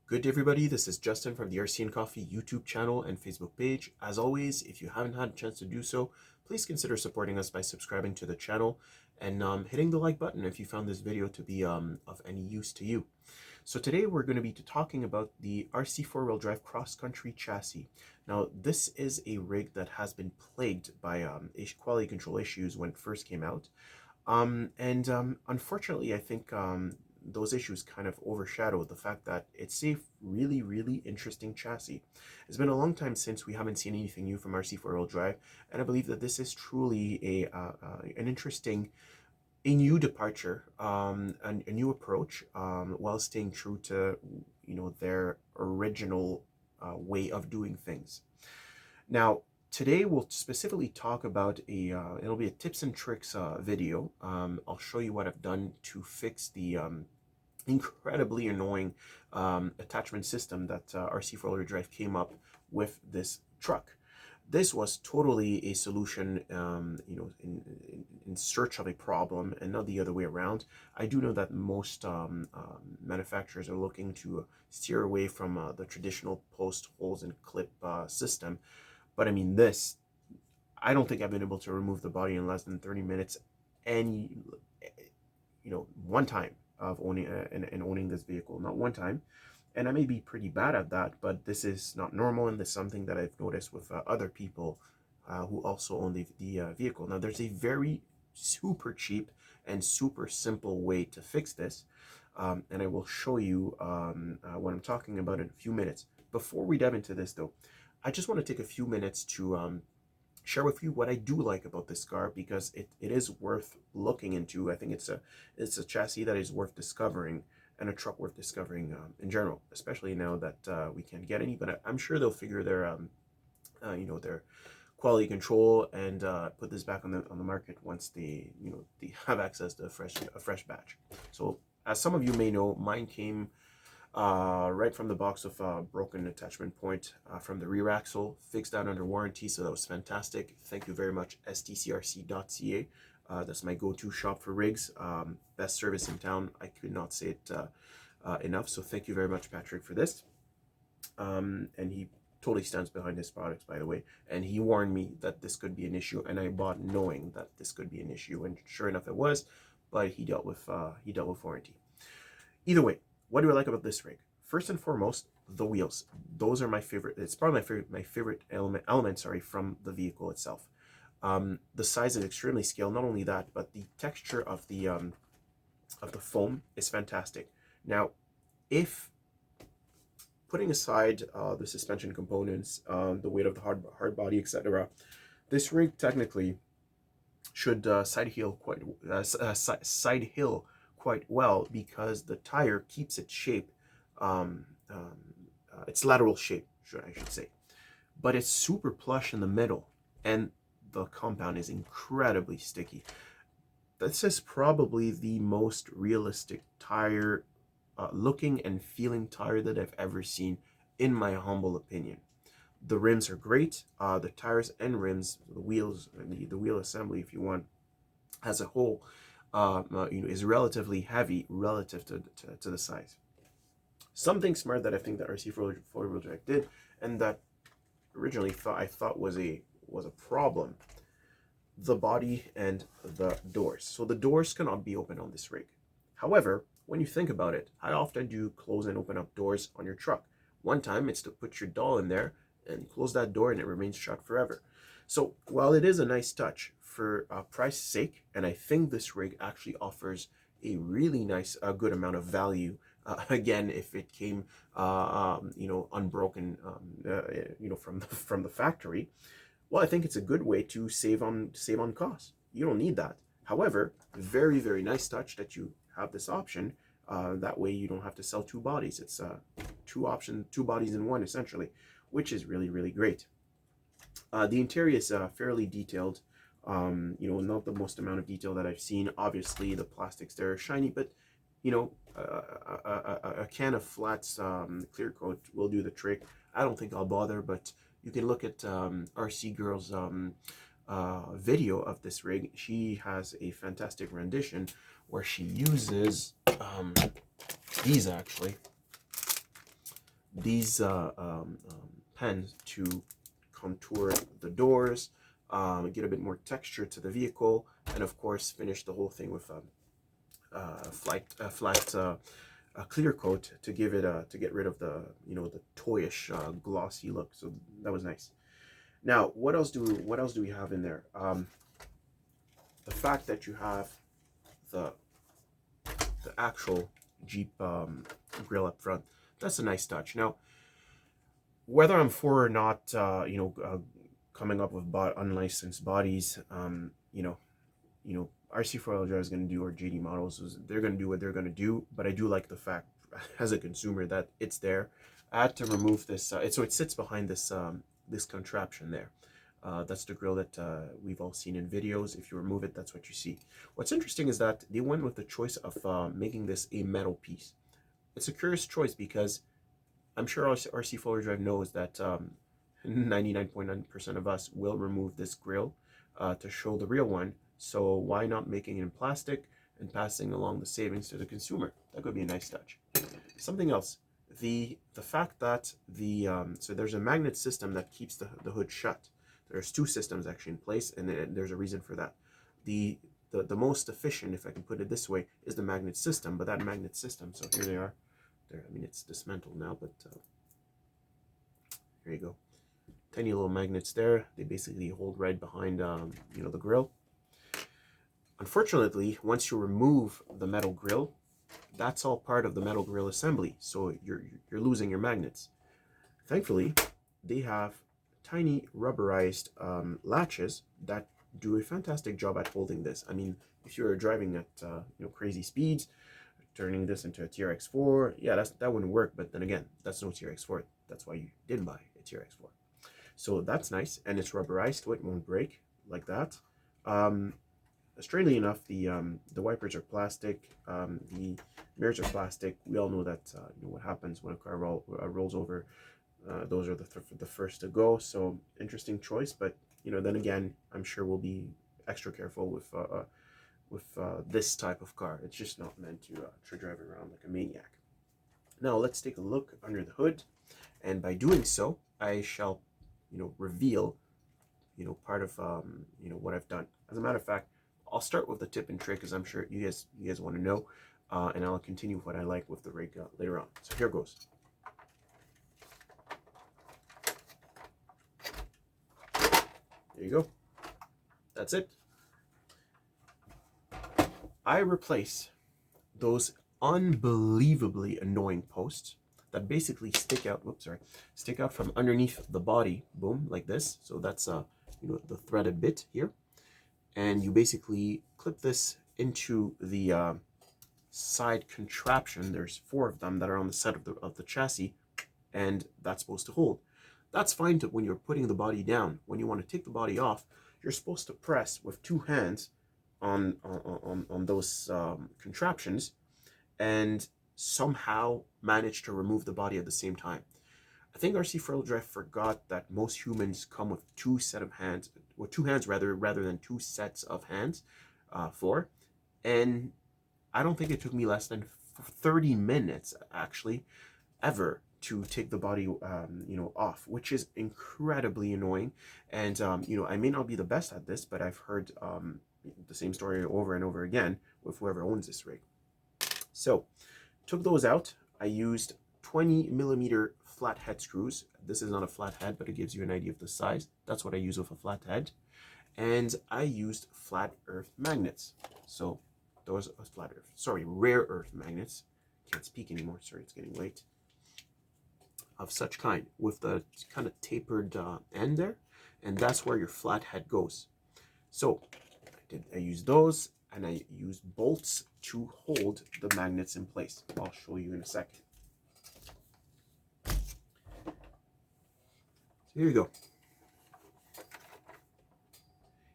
Good day, everybody. This is Justin from the RC and Coffee YouTube channel and Facebook page. As always, if you haven't had a chance to do so, please consider supporting us by subscribing to the channel and hitting the like button if you found this video to be of any use to you. So today we're going to be talking about the RC4 drive cross-country chassis. Now, this is a rig that has been plagued by quality control issues when it first came out. Unfortunately, I think those issues kind of overshadow the fact that it's a really, really interesting chassis. It's been a long time since we haven't seen anything new from RC4 drive, and I believe that this is truly an interesting, a new departure, and a new approach, while staying true to their original way of doing things. Now, today we'll specifically talk about it'll be a tips and tricks video. I'll show you what I've done to fix the incredibly annoying attachment system that RC4 drive came up with this truck. This was totally a solution, in search of a problem and not the other way around. I do know that most manufacturers are looking to steer away from the traditional post holes and clip system. But I mean, I don't think I've been able to remove the body in less than 30 minutes any, one time of owning this vehicle. Not one time. And I may be pretty bad at that, but this is not normal, and this is something that I've noticed with other people who also own the vehicle. Now, there's a very super cheap and super simple way to fix this, and I will show you what I'm talking about in a few minutes. Before we dive into this, though, I just want to take a few minutes to share with you what I do like about this car, because it is worth looking into. I think it's a chassis that is worth discovering, and a truck worth discovering in general, especially now that we can't get any. But I'm sure they'll figure their their quality control and put this back on the market once they have access to a fresh batch. So as some of you may know, mine came right from the box with a broken attachment point from the rear axle, fixed out under warranty, so that was fantastic. Thank you very much, stcrc.ca. That's my go-to shop for rigs. Best service in town. I could not say it enough. So thank you very much, Patrick, for this. And he totally stands behind his products, by the way. And he warned me that this could be an issue, and I bought knowing that this could be an issue. And sure enough, it was. But he dealt with warranty. Either way, what do I like about this rig? First and foremost, the wheels. Those are my favorite. It's probably my favorite element. From the vehicle itself. The size is extremely scaled. Not only that, but the texture of the foam is fantastic. Now, if putting aside the suspension components, the weight of the hard body, etc., this rig technically should side hill quite well, because the tire keeps its shape, its lateral shape, I should say, but it's super plush in the middle, and the compound is incredibly sticky. This is probably the most realistic tire looking and feeling tire that I've ever seen, in my humble opinion. The rims are great. The tires and rims, the wheels, and the wheel assembly, if you want, as a whole, is relatively heavy relative to the size. Something smart that I think that RC4 drive did, and that originally I thought was a problem: the body and the doors. So the doors cannot be opened on this rig. However, when you think about it, how often do you close and open up doors on your truck? One time it's to put your doll in there and close that door, and it remains shut forever. So while it is a nice touch for price sake, and I think this rig actually offers a really nice, good amount of value. Again, if it came, unbroken, from the factory, well, I think it's a good way to save on costs. You don't need that. However, very, very nice touch that you have this option. That way you don't have to sell two bodies. It's two bodies in one, essentially, which is really, really great. The interior is fairly detailed. Not the most amount of detail that I've seen. Obviously, the plastics there are shiny, but a can of flats clear coat will do the trick. I don't think I'll bother, but you can look at RC Girl's video of this rig. She has a fantastic rendition where she uses these, actually. these pens to contour the doors, get a bit more texture to the vehicle, and of course finish the whole thing with flat clear coat to give it to get rid of the the toyish glossy look. So that was nice. Now what else do we have in there? The fact that you have the actual Jeep grill up front, that's a nice touch. Now whether I'm for or not, coming up with unlicensed bodies, RC4WD is going to do, or JD models, they're going to do what they're going to do. But I do like the fact, as a consumer, that it's there. I had to remove this, so it sits behind this this contraption there. That's the grill that we've all seen in videos. If you remove it, that's what you see. What's interesting is that they went with the choice of making this a metal piece. It's a curious choice because I'm sure RC4WD knows that 99.9% of us will remove this grill to show the real one. So why not making it in plastic and passing along the savings to the consumer? That could be a nice touch. Something else, the fact that so there's a magnet system that keeps the hood shut. There's two systems actually in place, and there's a reason for that. The most efficient, if I can put it this way, is the magnet system. But that magnet system, so here they are. There, I mean, it's dismantled now, but here you go. Tiny little magnets there. They basically hold right behind, the grill. Unfortunately, once you remove the metal grill, that's all part of the metal grill assembly. So you're losing your magnets. Thankfully, they have tiny rubberized latches that do a fantastic job at holding this. I mean, if you're driving at crazy speeds, turning this into a TRX4, yeah, that wouldn't work. But then again, that's no TRX4. That's why you did buy a TRX4. So that's nice, and it's rubberized, so it won't break like that. Strangely enough, the wipers are plastic, the mirrors are plastic. We all know that what happens when a car rolls over. Those are the first to go. So interesting choice, but then again, I'm sure we'll be extra careful with this type of car. It's just not meant to drive around like a maniac. Now let's take a look under the hood, and by doing so, I shall reveal part of what I've done. As a matter of fact, I'll start with the tip and trick, because I'm sure you guys want to know, and I'll continue what I like with the rig later on. So here goes. There you go. That's it. I replace those unbelievably annoying posts that basically stick out from underneath the body, boom, like this. So that's the threaded bit here, and you basically clip this into the side contraption. There's 4 of them that are on the side of the chassis, and that's supposed to hold. That's fine when you're putting the body down. When you want to take the body off, you're supposed to press with 2 hands on those contraptions and somehow manage to remove the body at the same time. I think RC4WD forgot that most humans come with 2 sets of hands, or 2 hands rather than 2 sets of hands, and I don't think it took me less than 30 minutes actually ever to take the body off, which is incredibly annoying. And I may not be the best at this, but I've heard the same story over and over again with whoever owns this rig. So took those out. I used 20mm flat head screws. This is not a flat head, but it gives you an idea of the size. That's what I use with a flat head. And I used flat earth magnets. So those are rare earth magnets. Can't speak anymore, sorry, it's getting late. Of such kind, with the kind of tapered end there, and that's where your flat head goes. So I used those, and I used bolts to hold the magnets in place. I'll show you in a second. So here you go.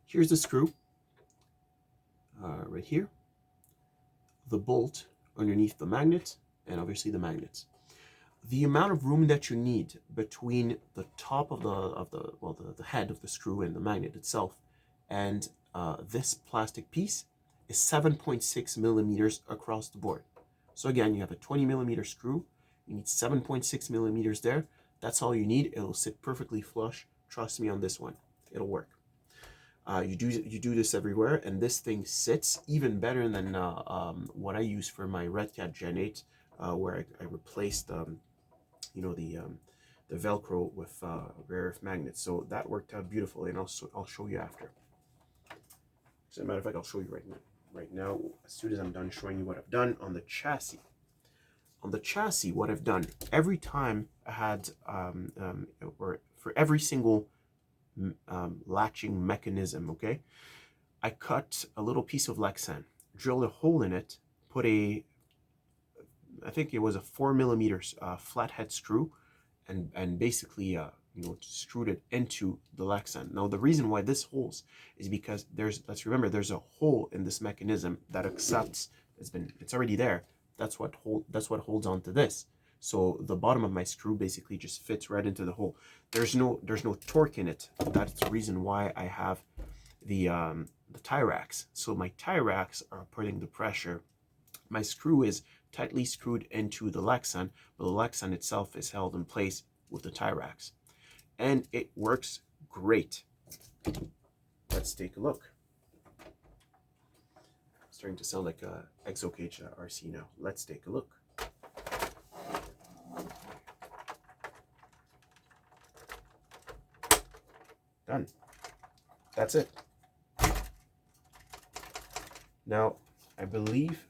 Here's the screw right here, the bolt underneath the magnet, and obviously the magnets. The amount of room that you need between the top of the head of the screw and the magnet itself and this plastic piece is 7.6 millimeters across the board. So again, you have a 20mm screw, You need 7.6 millimeters there. That's all you need. It'll sit perfectly flush. Trust me on this one. It'll work. You do this everywhere, and this thing sits even better than what I use for my Red Cat Gen 8, where I replaced you know, the Velcro with rare earth magnets. So that worked out beautifully, and I'll show you after. As a matter of fact, I'll show you right now. Right now, as soon as I'm done showing you what I've done on the chassis. On the chassis, what I've done, every time I had, or for every single latching mechanism, okay, I cut a little piece of Lexan, drilled a hole in it, put I think it was a 4 millimeters flathead screw, and basically you know, screwed it into the Lexan. Now the reason why this holds is because let's remember, there's a hole in this mechanism that accepts, it's already there. That's what holds on to this. So the bottom of my screw basically just fits right into the hole. There's no torque in it. That's the reason why I have the tie racks. So my tie racks are putting the pressure. My screw is tightly screwed into the Lexan, but the Lexan itself is held in place with the tie racks. And it works great. Let's take a look. Starting to sound like a ExoCage RC now. Let's take a look. Done. That's it. Now, I believe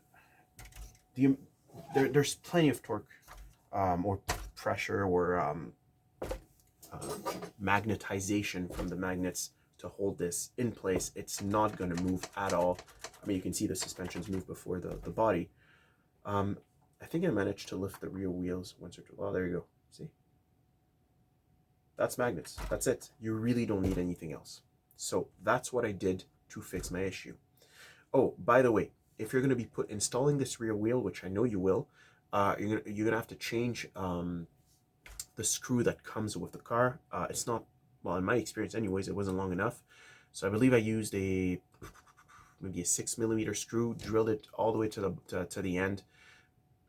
there's plenty of torque or pressure or magnetization from the magnets to hold this in place. It's not going to move at all. I mean, you can see the suspensions move before the body. I think I managed to lift the rear wheels once or two. Oh, there you go. See? That's magnets. That's it. You really don't need anything else. So that's what I did to fix my issue. Oh, by the way, if you're going to be installing this rear wheel, which I know you will, you're gonna have to change the screw that comes with the car. It's not, well, in my experience anyways, it wasn't long enough. So I believe I used maybe a 6 millimeter screw, drilled it all the way to the end.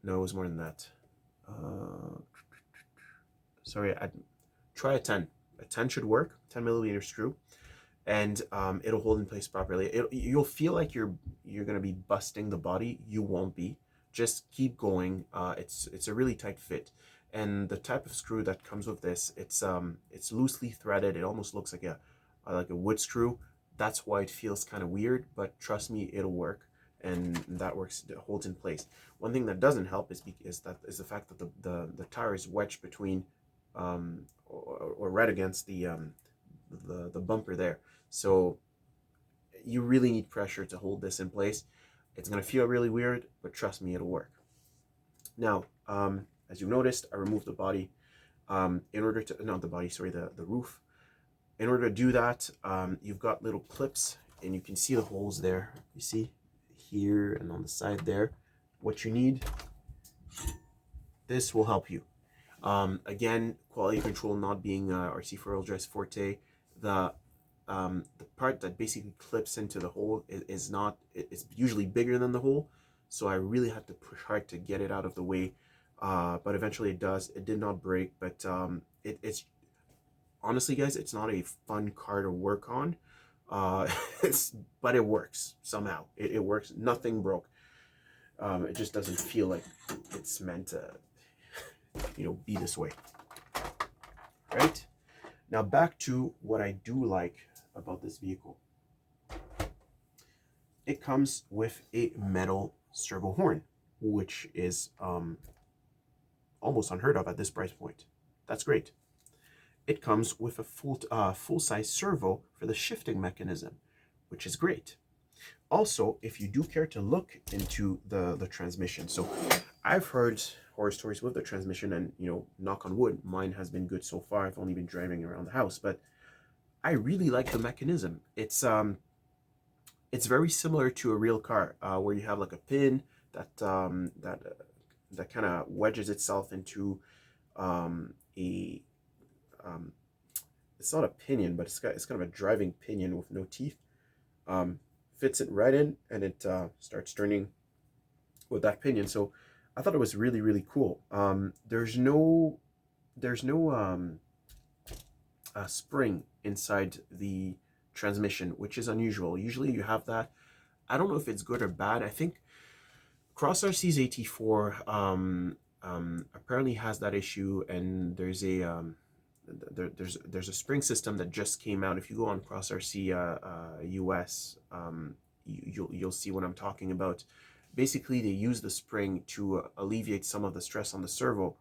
No, it was more than that. Sorry, I'd try a 10. A 10 should work, 10 millimeter screw, and it'll hold in place properly. You'll feel like you're gonna be busting the body. You won't be. Just keep going. It's a really tight fit, and the type of screw that comes with this, it's loosely threaded. It almost looks like a wood screw. That's why it feels kind of weird, but trust me, it'll work, and that works. It holds in place. One thing that doesn't help is the fact that the tire is wedged between or right against the bumper there. So you really need pressure to hold this in place. It's gonna feel really weird, but trust me, it'll work. Now, as you noticed, I removed the body in order to, not the body, sorry, the roof. In order to do that, you've got little clips, and you can see the holes there. You see here and on the side there. What you need, this will help you. Again, quality control not being RC4WD Drive's forte, the part that basically clips into the hole is not, it's usually bigger than the hole, so I really had to push hard to get it out of the way, but eventually it does. It did not break, but it's honestly, guys, it's not a fun car to work on, but it works somehow. It works. Nothing broke. It just doesn't feel like it's meant to, you know, be this way. Right? Now back to what I do like about this vehicle. It comes with a metal servo horn, which is almost unheard of at this price point. That's great. It comes with a full-size servo for the shifting mechanism, which is great. Also, if you do care to look into the transmission, so I've heard horror stories with the transmission, and you know, knock on wood, mine has been good so far. I've only been driving around the house, but I really like the mechanism. It's very similar to a real car, where you have like a pin that kind of wedges itself into it's not a pinion, but it's kind of a driving pinion with no teeth. Fits it right in, and it starts turning with that pinion. So I thought it was really, really cool. There's no spring inside the transmission, which is unusual. Usually you have that. I don't know if it's good or bad. I think Cross RC's AT4 apparently has that issue, and there's a spring system that just came out. If you go on Cross RC US, you'll see what I'm talking about. Basically, they use the spring to alleviate some of the stress on the servo.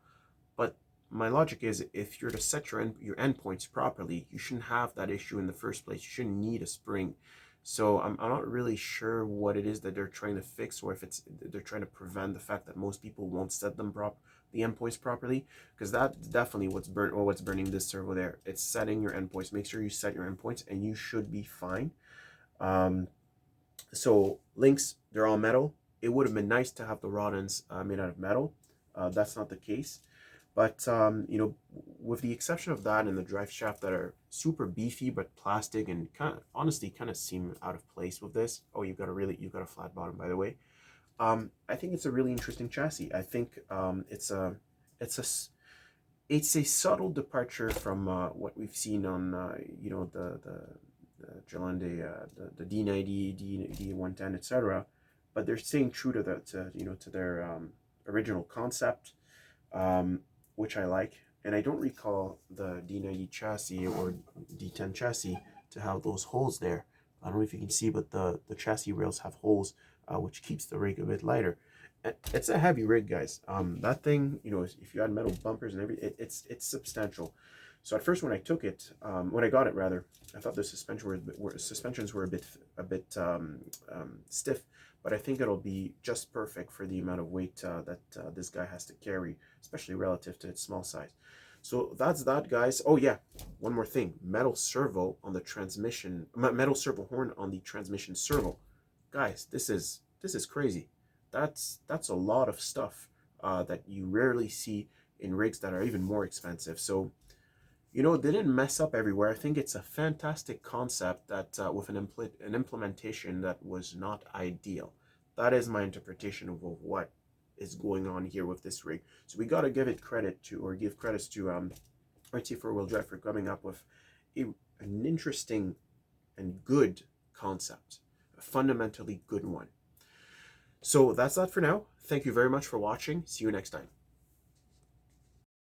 But my logic is, if you're to set your endpoints properly, you shouldn't have that issue in the first place. You shouldn't need a spring. So I'm not really sure what it is that they're trying to fix, or if they're trying to prevent the fact that most people won't set the endpoints properly, because that's definitely what's burning this servo there. It's setting your endpoints. Make sure you set your endpoints, and you should be fine. So links, they're all metal. It would have been nice to have the rod ends made out of metal. That's not the case. But you know, with the exception of that and the drive shaft that are super beefy but plastic and honestly kind of seem out of place with this. Oh, you've got a flat bottom, by the way. I think it's a really interesting chassis. I think it's a subtle departure from what we've seen on you know, the Gelande, the D90, D110, etc. But they're staying true to to their original concept. Which I like. And I don't recall the D90 chassis or D10 chassis to have those holes there. I don't know if you can see, but the chassis rails have holes, which keeps the rig a bit lighter. And it's a heavy rig, guys. That thing, you know, if you add metal bumpers and everything, it's substantial. So at first, when I took it, when I got it rather, I thought the suspensions were a bit stiff, but I think it'll be just perfect for the amount of weight that this guy has to carry, especially relative to its small size. So that's that, guys. Oh yeah, one more thing: metal servo on the transmission, metal servo horn on the transmission servo. Guys, this is crazy. That's a lot of stuff that you rarely see in rigs that are even more expensive. So, you know, they didn't mess up everywhere. I think it's a fantastic concept that with an implementation that was not ideal. That is my interpretation of what is going on here with this rig. So we got to give credits to RC4WD Drive for coming up with an interesting and good concept, a fundamentally good one. So that's that for now. Thank you very much for watching. See you next time.